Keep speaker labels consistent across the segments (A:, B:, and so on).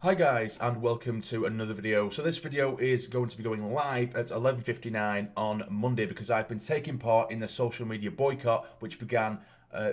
A: Hi guys, and welcome to another video. So this video is going to be going live at 11:59 on Monday because I've been taking part in the social media boycott which began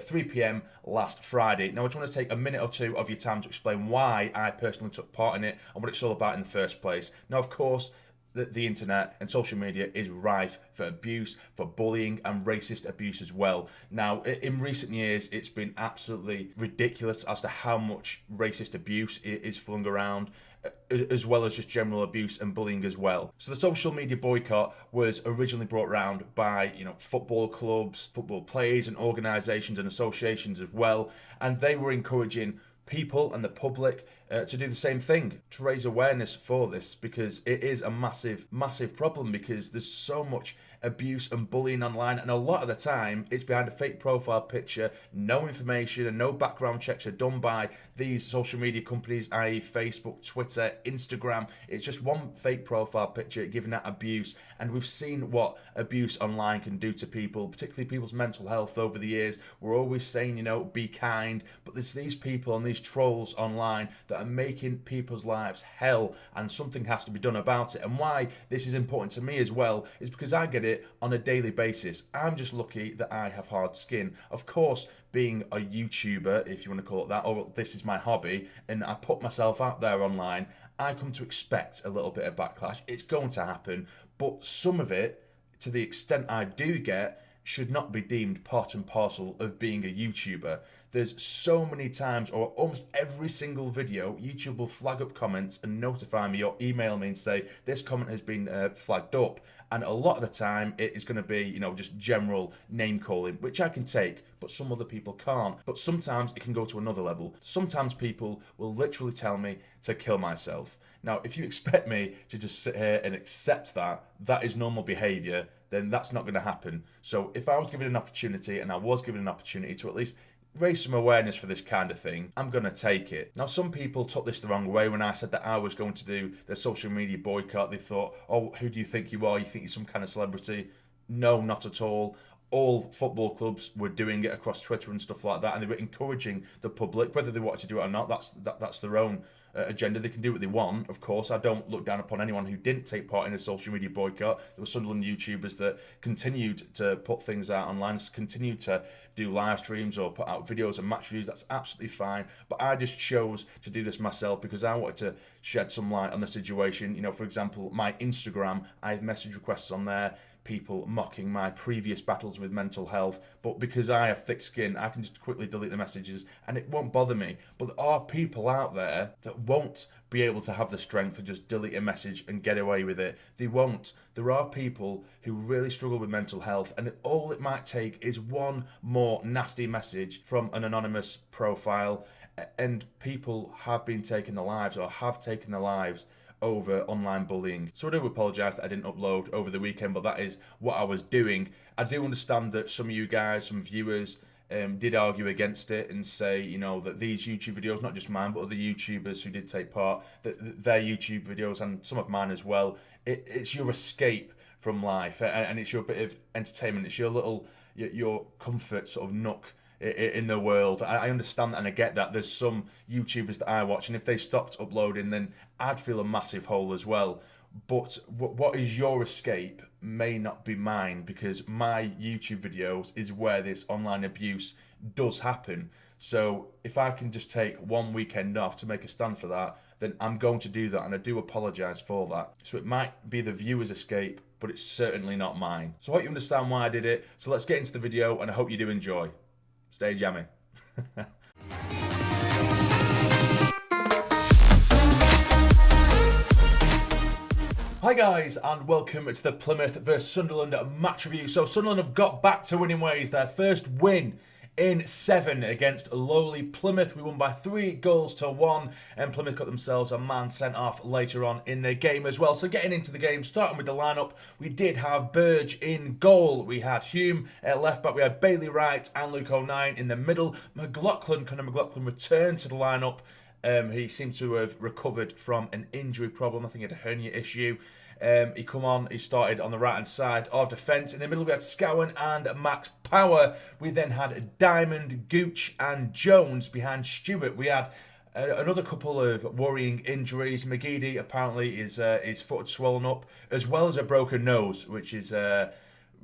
A: 3 p.m. last Friday. Now I just want to take a minute or two of your time to explain why I personally took part in it and what it's all about in the first place. Now of course, the internet and social media is rife for abuse, for bullying and racist abuse as well. Now, in recent years, it's been absolutely ridiculous as to how much racist abuse is flung around, as well as just general abuse and bullying as well. So the social media boycott was originally brought around by, football clubs, football players and organisations and associations as well, and they were encouraging people and the public to do the same thing, to raise awareness for this, because it is a massive problem, because there's so much abuse and bullying online, and a lot of the time it's behind a fake profile picture. No information and no background checks are done by these social media companies, i.e. Facebook, Twitter, Instagram. It's just one fake profile picture giving that abuse, and we've seen what abuse online can do to people, particularly people's mental health over the years. We're always saying, be kind, but there's these people and these trolls online that are making people's lives hell, and something has to be done about it. And why this is important to me as well is because I get it on a daily basis. I'm just lucky that I have hard skin. Of course, being a YouTuber, if you want to call it that, or this is my hobby, and I put myself out there online, I come to expect a little bit of backlash. It's going to happen, but some of it, to the extent I do get, should not be deemed part and parcel of being a YouTuber. There's so many times, or almost every single video, YouTube will flag up comments and notify me or email me and say, this comment has been flagged up. And a lot of the time, it is going to be, just general name calling, which I can take, but some other people can't. But sometimes it can go to another level. Sometimes people will literally tell me to kill myself. Now, if you expect me to just sit here and accept that is normal behaviour, then that's not going to happen. So if I was given an opportunity, and I was given an opportunity to at least raise some awareness for this kind of thing, I'm going to take it. Now, some people took this the wrong way when I said that I was going to do the social media boycott. They thought, oh, who do you think you are? You think you're some kind of celebrity? No, not at all. All football clubs were doing it across Twitter and stuff like that, and they were encouraging the public, whether they wanted to do it or not, that's their own agenda. They can do what they want, of course. I don't look down upon anyone who didn't take part in a social media boycott. There were Sunderland YouTubers that continued to put things out online, continued to do live streams or put out videos and match reviews. That's absolutely fine. But I just chose to do this myself because I wanted to shed some light on the situation. For example, my Instagram, I have message requests on there, people mocking my previous battles with mental health, but because I have thick skin, I can just quickly delete the messages and it won't bother me. But there are people out there that won't be able to have the strength to just delete a message and get away with it. They won't. There are people who really struggle with mental health, and all it might take is one more nasty message from an anonymous profile, and people have been taking their lives, or have taken their lives, over online bullying. So I do apologise that I didn't upload over the weekend, but that is what I was doing. I do understand that some of you guys, some viewers, did argue against it and say, that these YouTube videos, not just mine, but other YouTubers who did take part, that their YouTube videos and some of mine as well, it's your escape from life, and it's your bit of entertainment. It's your little, your comfort sort of nook in the world. I understand that and I get that. There's some YouTubers that I watch, and if they stopped uploading, then I'd feel a massive hole as well. But what is your escape may not be mine, because my YouTube videos is where this online abuse does happen. So if I can just take one weekend off to make a stand for that, then I'm going to do that, and I do apologise for that. So it might be the viewer's escape, but it's certainly not mine. So I hope you understand why I did it. So let's get into the video, and I hope you do enjoy. Stay jammy. Hi guys, and welcome to the Plymouth vs Sunderland match review. So Sunderland have got back to winning ways. Their first win in 7 against lowly Plymouth. We won by 3-1, and Plymouth got themselves a man sent off later on in the game as well. So getting into the game, starting with the lineup, we did have Burge in goal. We had Hume at left back. We had Bailey right and Luke O'Nien in the middle. Conor McLaughlin returned to the lineup. He seemed to have recovered from an injury problem. I think he had a hernia issue. He started on the right-hand side of defence. In the middle, we had Scowen and Max Power. We then had Diamond, Gooch and Jones behind Stewart. We had Another couple of worrying injuries. McGeady apparently is his foot had swollen up, as well as a broken nose, which is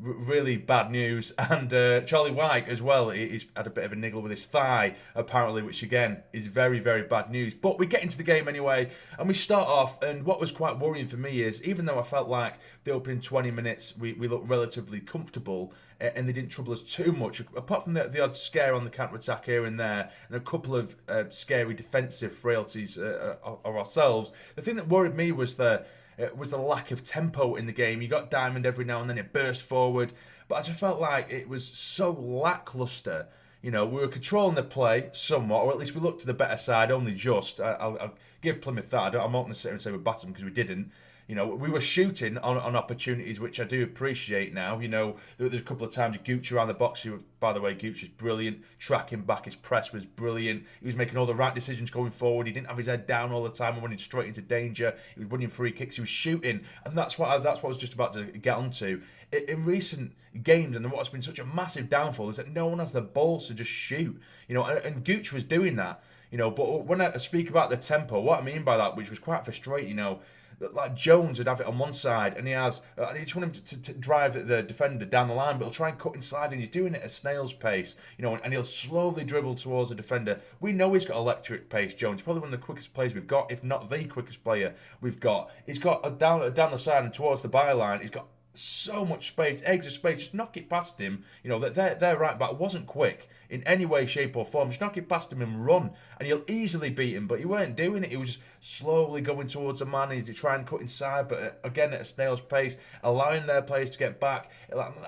A: really bad news. And Charlie White as well, he's had a bit of a niggle with his thigh, apparently, which again is very, very bad news. But we get into the game anyway, and we start off, and what was quite worrying for me is, even though I felt like the opening 20 minutes we looked relatively comfortable, and they didn't trouble us too much, apart from the odd scare on the counter-attack here and there, and a couple of scary defensive frailties of ourselves. The thing that worried me was the lack of tempo in the game. You got Diamond every now and then, it burst forward, but I just felt like it was so lacklustre. You know, we were controlling the play somewhat, or at least we looked to the better side, only just. I'll give Plymouth that. I'm not going to sit here and say we battered them because we didn't. You know, we were shooting on opportunities, which I do appreciate now. You know, there's a couple of times Gooch around the box, who, by the way, Gooch is brilliant. Tracking back, his press was brilliant. He was making all the right decisions going forward. He didn't have his head down all the time and running straight into danger. He was winning free kicks. He was shooting. And that's what I was just about to get onto. In recent games, and what's been such a massive downfall is that no one has the balls to just shoot. You know, and Gooch was doing that. You know, but when I speak about the tempo, what I mean by that, which was quite frustrating, you know, like Jones would have it on one side, and he just want him to drive the defender down the line, but he'll try and cut inside, and he's doing it at snail's pace, you know, and he'll slowly dribble towards the defender. We know he's got electric pace, Jones. He's probably one of the quickest players we've got, if not the quickest player we've got. He's got down the side and towards the byline. He's got so much space, eggs of space. Just knock it past him. You know, their right back wasn't quick in any way, shape or form. Just knock it past him and run, and he'll easily beat him. But he weren't doing it. He was just slowly going towards the man, and to try and cut inside, but again at a snail's pace, allowing their players to get back.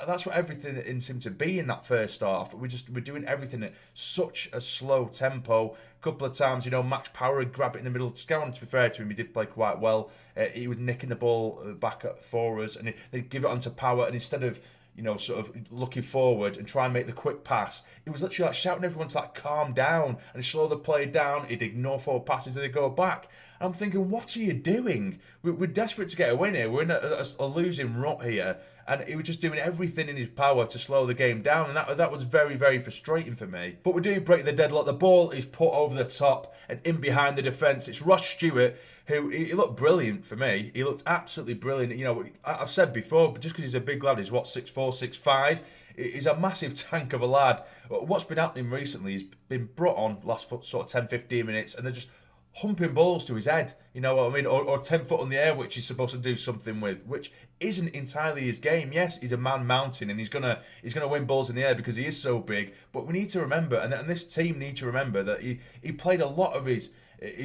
A: That's what everything seemed to be in that first half. We're doing everything at such a slow tempo. A couple of times, you know, Max Power would grab it in the middle. Scowen, to be fair to him, he did play quite well. He was nicking the ball back for us, and they'd give it onto Power, and instead of, you know, sort of looking forward and try and make the quick pass, it was literally like shouting everyone to like calm down and slow the play down. He'd ignore forward passes and they'd go back. And I'm thinking, what are you doing? We're desperate to get a win here. We're in a losing rut here. And he was just doing everything in his power to slow the game down. And that was very, very frustrating for me. But we do break the deadlock. The ball is put over the top and in behind the defence. It's Ross Stewart, who he looked brilliant for me. He looked absolutely brilliant. You know, I've said before, but just because he's a big lad, he's what, 6'4", 6'5". He's a massive tank of a lad. What's been happening recently, he's been brought on last sort of 10, 15 minutes, and they're just humping balls to his head, you know what I mean, or 10 foot on the air, which he's supposed to do something with, which isn't entirely his game. Yes, he's a man mountain, and he's gonna win balls in the air because he is so big. But we need to remember, and this team need to remember, that he played a lot of his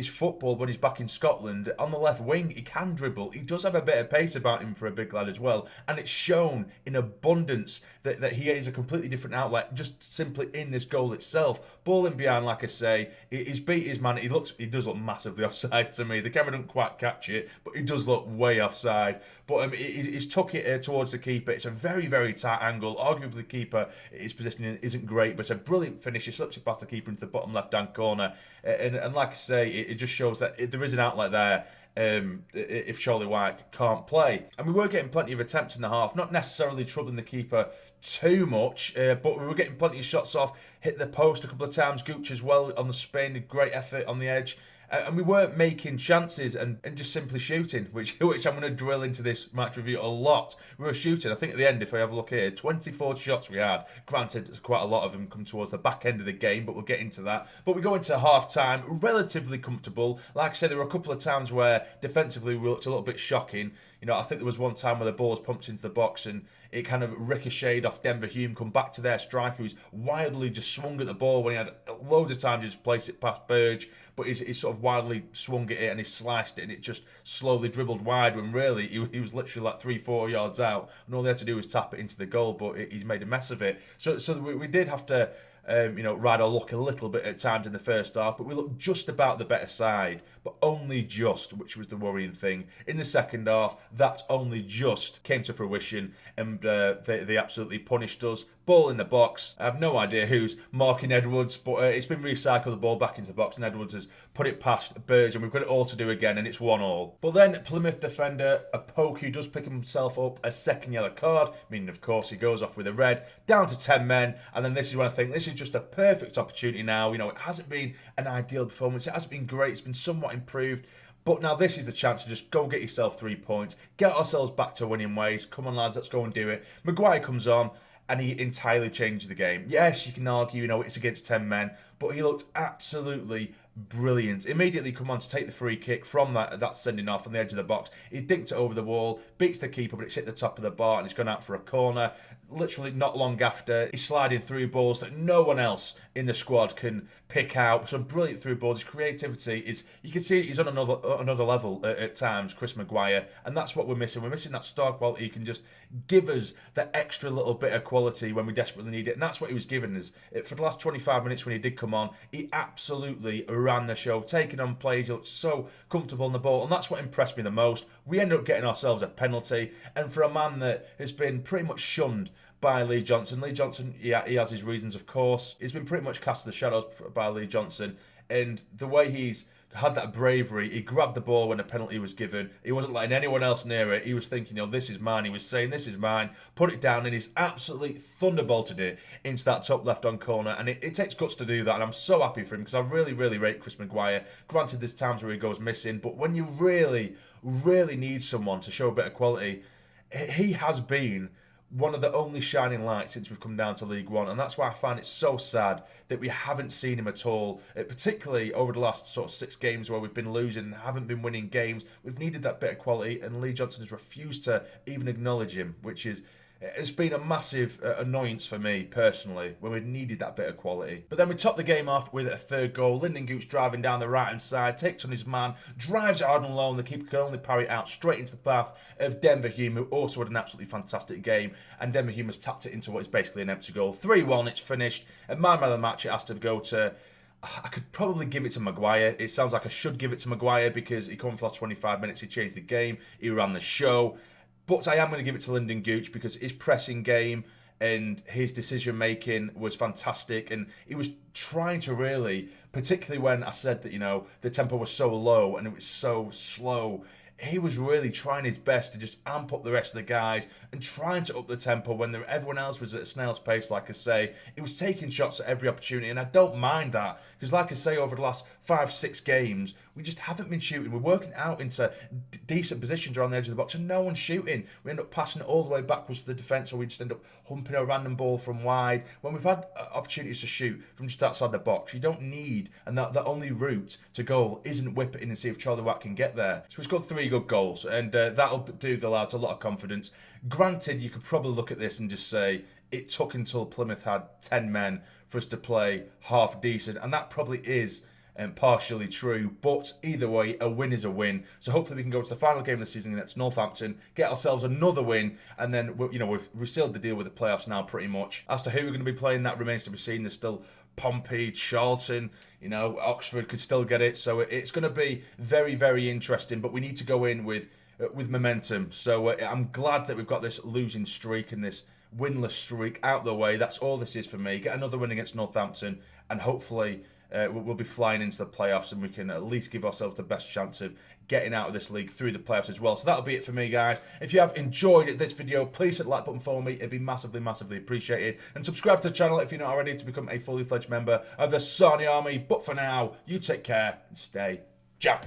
A: football when he's back in Scotland on the left wing. He can dribble. He does have a bit of pace about him for a big lad as well, and it's shown in abundance that he is a completely different outlet just simply in this goal itself. Ball in behind, like I say, he's beat his man. He does look massively offside to me. The camera doesn't quite catch it, but he does look way offside. But he's took it towards the keeper. It's a very, very tight angle. Arguably the keeper, his positioning isn't great, but it's a brilliant finish. He slips it past the keeper into the bottom left-hand corner. And like I say, it just shows that there is an outlet there if Charlie White can't play. And we were getting plenty of attempts in the half, not necessarily troubling the keeper too much, but we were getting plenty of shots off, hit the post a couple of times. Gooch as well on the spin, great effort on the edge. And we weren't making chances and just simply shooting, which I'm going to drill into this match review a lot. We were shooting, I think at the end, if I have a look here, 24 shots we had. Granted, quite a lot of them come towards the back end of the game, but we'll get into that. But we go into half-time, relatively comfortable. Like I said, there were a couple of times where defensively we looked a little bit shocking. You know, I think there was one time where the ball was pumped into the box and it kind of ricocheted off Denver Hume, come back to their striker who's wildly just swung at the ball when he had loads of time to just place it past Burge, but he's sort of wildly swung at it and he sliced it and it just slowly dribbled wide when really he was literally like 3-4 yards out and all they had to do was tap it into the goal, but he's made a mess of it. So we did have to ride our luck a little bit at times in the first half, but we looked just about the better side. but only just, which was the worrying thing. In the second half, that only just came to fruition, and they absolutely punished us. Ball in the box. I have no idea who's marking Edwards, but it's been recycled, the ball back into the box, and Edwards has put it past Burge, and we've got it all to do again, and it's 1-1. But then Plymouth defender Apoku does pick himself up a second yellow card, meaning of course he goes off with a red, down to 10 men, and then this is when I think this is just a perfect opportunity now. You know, it hasn't been an ideal performance, it hasn't been great, it's been somewhat improved, but now this is the chance to just go get yourself 3 points, get ourselves back to winning ways. Come on lads, let's go and do it. Maguire comes on, and he entirely changed the game. Yes, you can argue, you know, it's against 10 men, but he looked absolutely brilliant. Immediately come on to take the free kick from that sending off on the edge of the box. He's dinked it over the wall, beats the keeper, but it's hit the top of the bar and it's gone out for a corner. Literally not long after, he's sliding through balls that no one else in the squad can pick out. Some brilliant through balls. His creativity is, you can see he's on another level at times, Chris Maguire, and that's what we're missing. We're missing that star quality. He can just give us that extra little bit of quality when we desperately need it, and that's what he was giving us. For the last 25 minutes when he did come on, he absolutely ran the show, taking on plays. He looked so comfortable on the ball, and that's what impressed me the most. We ended up getting ourselves a penalty, and for a man that has been pretty much shunned by Lee Johnson. Lee Johnson, yeah, he has his reasons, of course. He's been pretty much cast to the shadows by Lee Johnson, and the way he's had that bravery, he grabbed the ball when a penalty was given. He wasn't letting anyone else near it. He was thinking, you know, this is mine. He was saying, this is mine. Put it down, and he's absolutely thunderbolted it into that top left-hand corner, and it takes guts to do that, and I'm so happy for him because I really, really rate Chris Maguire. Granted, there's times where he goes missing, but when you really, really need someone to show a bit of quality, he has been one of the only shining lights since we've come down to League One, and that's why I find it so sad that we haven't seen him at all, particularly over the last sort of 6 games where we've been losing and haven't been winning games. We've needed that bit of quality, and Lee Johnson has refused to even acknowledge him, which is, it's been a massive annoyance for me personally when we needed that bit of quality. But then we top the game off with a third goal. Lyndon Gooch driving down the right hand side, takes on his man, drives it hard and low, and the keeper can only parry it out straight into the path of Denver Hume, who also had an absolutely fantastic game, and Denver Hume has tapped it into what is basically an empty goal. 3-1, it's finished, and my man of the match, it has to go to, I could probably give it to Maguire. It sounds like I should give it to Maguire because he came for the last 25 minutes, he changed the game, he ran the show. But I am going to give it to Lyndon Gooch because his pressing game and his decision making was fantastic, and he was trying to really, particularly when I said that, you know, the tempo was so low and it was so slow, he was really trying his best to just amp up the rest of the guys and trying to up the tempo when everyone else was at a snail's pace, like I say. He was taking shots at every opportunity, and I don't mind that because, like I say, over the last 5-6 games, we just haven't been shooting. We're working out into decent positions around the edge of the box, and no one's shooting. We end up passing it all the way backwards to the defence, or we just end up humping a random ball from wide. When we've had opportunities to shoot from just outside the box, you don't need, and that only route to goal isn't whip it in and see if Charlie Watt can get there. So he's got 3 good goals, and that'll do the lads a lot of confidence. Granted, you could probably look at this and just say it took until Plymouth had 10 men for us to play half decent, and that probably is partially true, but either way, a win is a win. So hopefully we can go to the final game of the season against Northampton, get ourselves another win, and then we've sealed the deal with the playoffs now pretty much. As to who we're going to be playing, that remains to be seen. There's still Pompey, Charlton, you know, Oxford could still get it, so it's going to be very, very interesting, but we need to go in with momentum. So I'm glad that we've got this losing streak and this winless streak out the way. That's all this is for me. Get another win against Northampton, and hopefully we'll be flying into the playoffs, and we can at least give ourselves the best chance of getting out of this league through the playoffs as well. So that'll be it for me, guys. If you have enjoyed this video, please hit the like button for me. It'd be massively, massively appreciated. And subscribe to the channel if you're not already to become a fully fledged member of the Sarny Army. But for now, you take care and stay jam.